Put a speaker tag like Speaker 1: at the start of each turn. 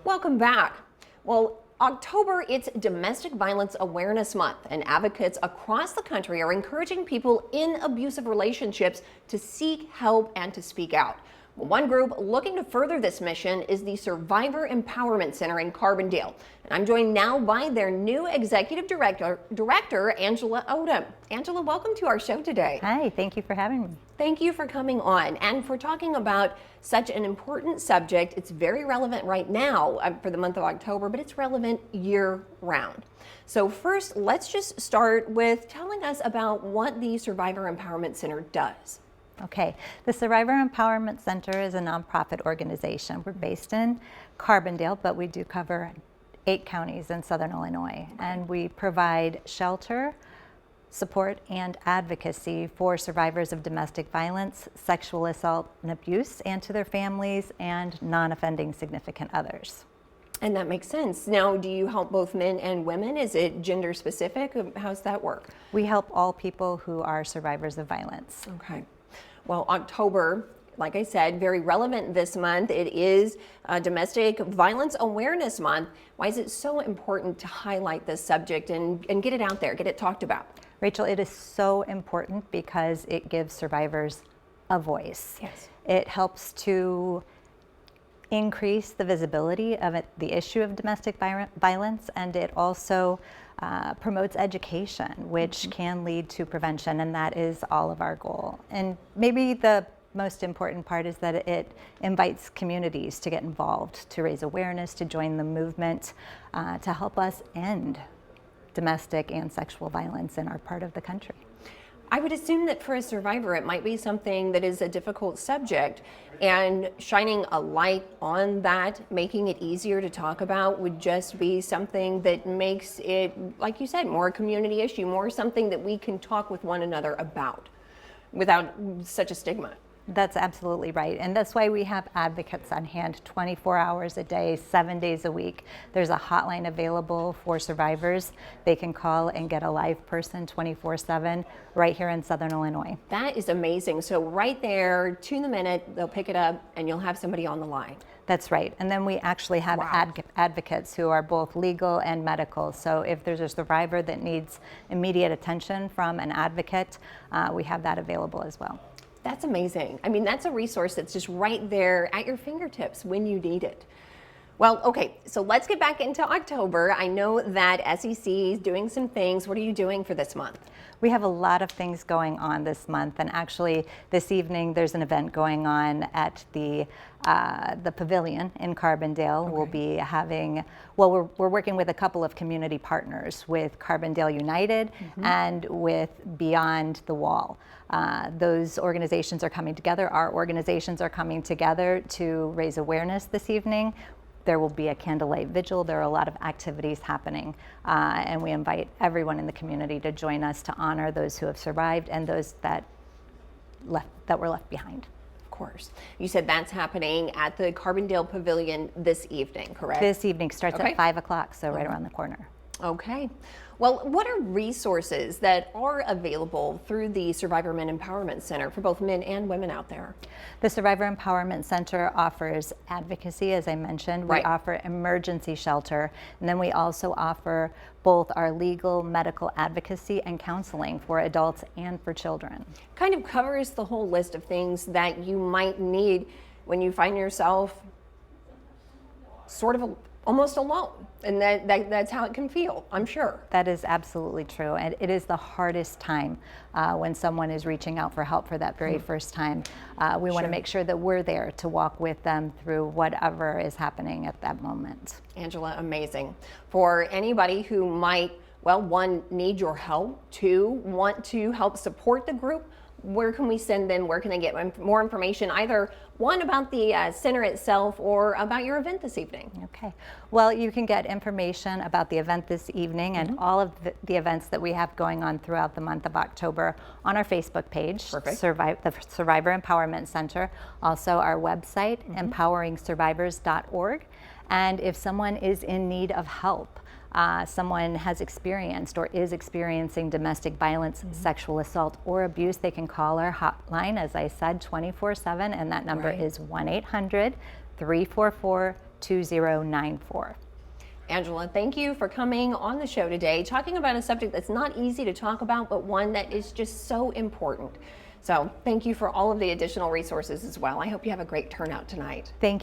Speaker 1: Welcome back. Well, October, it's Domestic Violence Awareness Month, and advocates across the country are encouraging people in abusive relationships to seek help and to speak out. Well, one group looking to further this mission is the Survivor Empowerment Center in Carbondale. And I'm joined now by their new executive director, Angela Odom. Angela, welcome to our show today.
Speaker 2: Hi, thank you for having me.
Speaker 1: Thank you for coming on and for talking about such an important subject. It's very relevant right now for the month of October, but it's relevant year round. So first, let's just start with telling us about what the Survivor Empowerment Center does.
Speaker 2: Okay, the Survivor Empowerment Center is a nonprofit organization. We're based in Carbondale, but we do cover 8 counties in Southern Illinois, and we provide shelter, support, and advocacy for survivors of domestic violence, sexual assault, and abuse, and to their families and non-offending significant others.
Speaker 1: And that makes sense. Now, do you help both men and women? Is it gender specific? How's that work?
Speaker 2: We help all people who are survivors of violence.
Speaker 1: Okay. Well, October, like I said, very relevant this month. It is Domestic Violence Awareness Month. Why is it so important to highlight this subject and get it out there, get it talked about?
Speaker 2: Rachel, it is so important because it gives survivors a voice.
Speaker 1: Yes.
Speaker 2: It helps to increase the visibility of the issue of domestic violence, and it also promotes education, which can lead to prevention, and that is all of our goal. And maybe the most important part is that it invites communities to get involved, to raise awareness, to join the movement, to help us end domestic and sexual violence in our part of the country.
Speaker 1: I would assume that for a survivor, it might be something that is a difficult subject, and shining a light on that, making it easier to talk about, would just be something that makes it, like you said, more a community issue, more something that we can talk with one another about without such a stigma.
Speaker 2: That's absolutely right. And that's why we have advocates on hand 24 hours a day, 7 days a week. There's a hotline available for survivors. They can call and get a live person 24/7 right here in Southern Illinois.
Speaker 1: That is amazing. So right there, to the minute, they'll pick it up and you'll have somebody on the line.
Speaker 2: That's right. And then we actually have advocates who are both legal and medical. So if there's a survivor that needs immediate attention from an advocate, we have that available as well.
Speaker 1: That's amazing. I mean, that's a resource that's just right there at your fingertips when you need it. Well, okay, so let's get back into October. I know that SEC is doing some things. What are you doing for this month?
Speaker 2: We have a lot of things going on this month, and actually this evening there's an event going on at the Pavilion in Carbondale.
Speaker 1: Okay.
Speaker 2: We'll be having, well, we're working with a couple of community partners, with Carbondale United and with Beyond the Wall. Those organizations are coming together. Our organizations are coming together to raise awareness this evening. There will be a candlelight vigil. There are a lot of activities happening, and we invite everyone in the community to join us to honor those who have survived and those that were left behind.
Speaker 1: Of course. You said that's happening at the Carbondale Pavilion this evening, correct?
Speaker 2: This evening starts at 5 o'clock, so right around the corner.
Speaker 1: Okay. Well, what are resources that are available through the Survivor Men Empowerment Center for both men and women out there?
Speaker 2: The Survivor Empowerment Center offers advocacy, as I mentioned. We offer emergency shelter, and then we also offer both our legal, medical advocacy and counseling for adults and for children.
Speaker 1: Kind of covers the whole list of things that you might need when you find yourself sort of almost alone, and that's how it can feel, I'm sure.
Speaker 2: That is absolutely true, and it is the hardest time when someone is reaching out for help for that very first time. We want to make sure that we're there to walk with them through whatever is happening at that moment.
Speaker 1: Angela, amazing. For anybody who might, well, one, need your help, two, want to help support the group, where can we send them? Where can they get more information, either one about the center itself or about your event this evening?
Speaker 2: Okay. Well, you can get information about the event this evening and all of the events that we have going on throughout the month of October on our Facebook page, the Survivor Empowerment Center, also our website, empoweringsurvivors.org. And if someone is in need of help, someone has experienced or is experiencing domestic violence, sexual assault, or abuse, they can call our hotline, as I said, 24/7, and that number is 1-800-344 2094.
Speaker 1: Angela, thank you for coming on the show today, talking about a subject that's not easy to talk about, but one that is just so important. So thank you for all of the additional resources as well. I hope you have a great turnout tonight.
Speaker 2: Thank you.